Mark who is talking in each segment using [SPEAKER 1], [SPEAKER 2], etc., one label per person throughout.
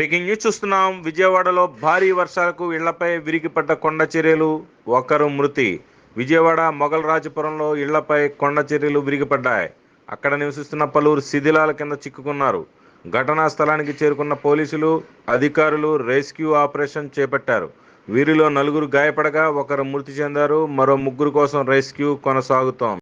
[SPEAKER 1] Breaking news చూస్తున్నాం. విజయవాడలో భారీ వర్షాలకు ఇళ్లపై విరిగిపడ్డ కొండ చర్యలు, ఒకరు మృతి. విజయవాడ మొగల్రాజపురంలో ఇళ్లపై కొండ చర్యలు విరిగిపడ్డాయి. అక్కడ నివసిస్తున్న పలువురు శిథిలాల కింద చిక్కుకున్నారు. ఘటనా స్థలానికి చేరుకున్న పోలీసులు, అధికారులు రెస్క్యూ ఆపరేషన్ చేపట్టారు. వీరిలో నలుగురు గాయపడగా ఒకరు మృతి చెందారు. మరో ముగ్గురు కోసం రెస్క్యూ కొనసాగుతోంది.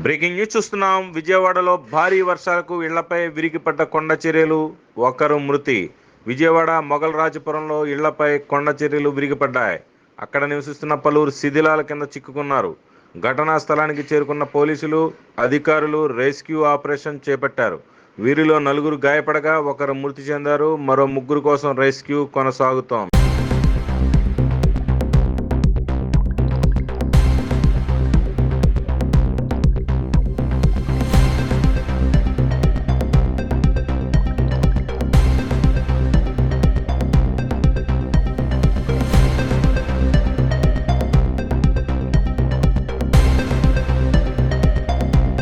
[SPEAKER 1] బ్రేకింగ్ న్యూస్ చూస్తున్నాం. విజయవాడలో భారీ వర్షాలకు ఇళ్లపై విరిగిపడ్డ కొండ చర్యలు, ఒకరు మృతి. విజయవాడ మొగల్రాజపురంలో ఇళ్లపై కొండ చర్యలు విరిగిపడ్డాయి. అక్కడ నివసిస్తున్న పలువురు శిథిలాల కింద చిక్కుకున్నారు. ఘటనా స్థలానికి చేరుకున్న పోలీసులు, అధికారులు రెస్క్యూ ఆపరేషన్ చేపట్టారు. వీరిలో నలుగురు గాయపడగా ఒకరు మృతి చెందారు. మరో ముగ్గురు కోసం రెస్క్యూ కొనసాగుతోంది.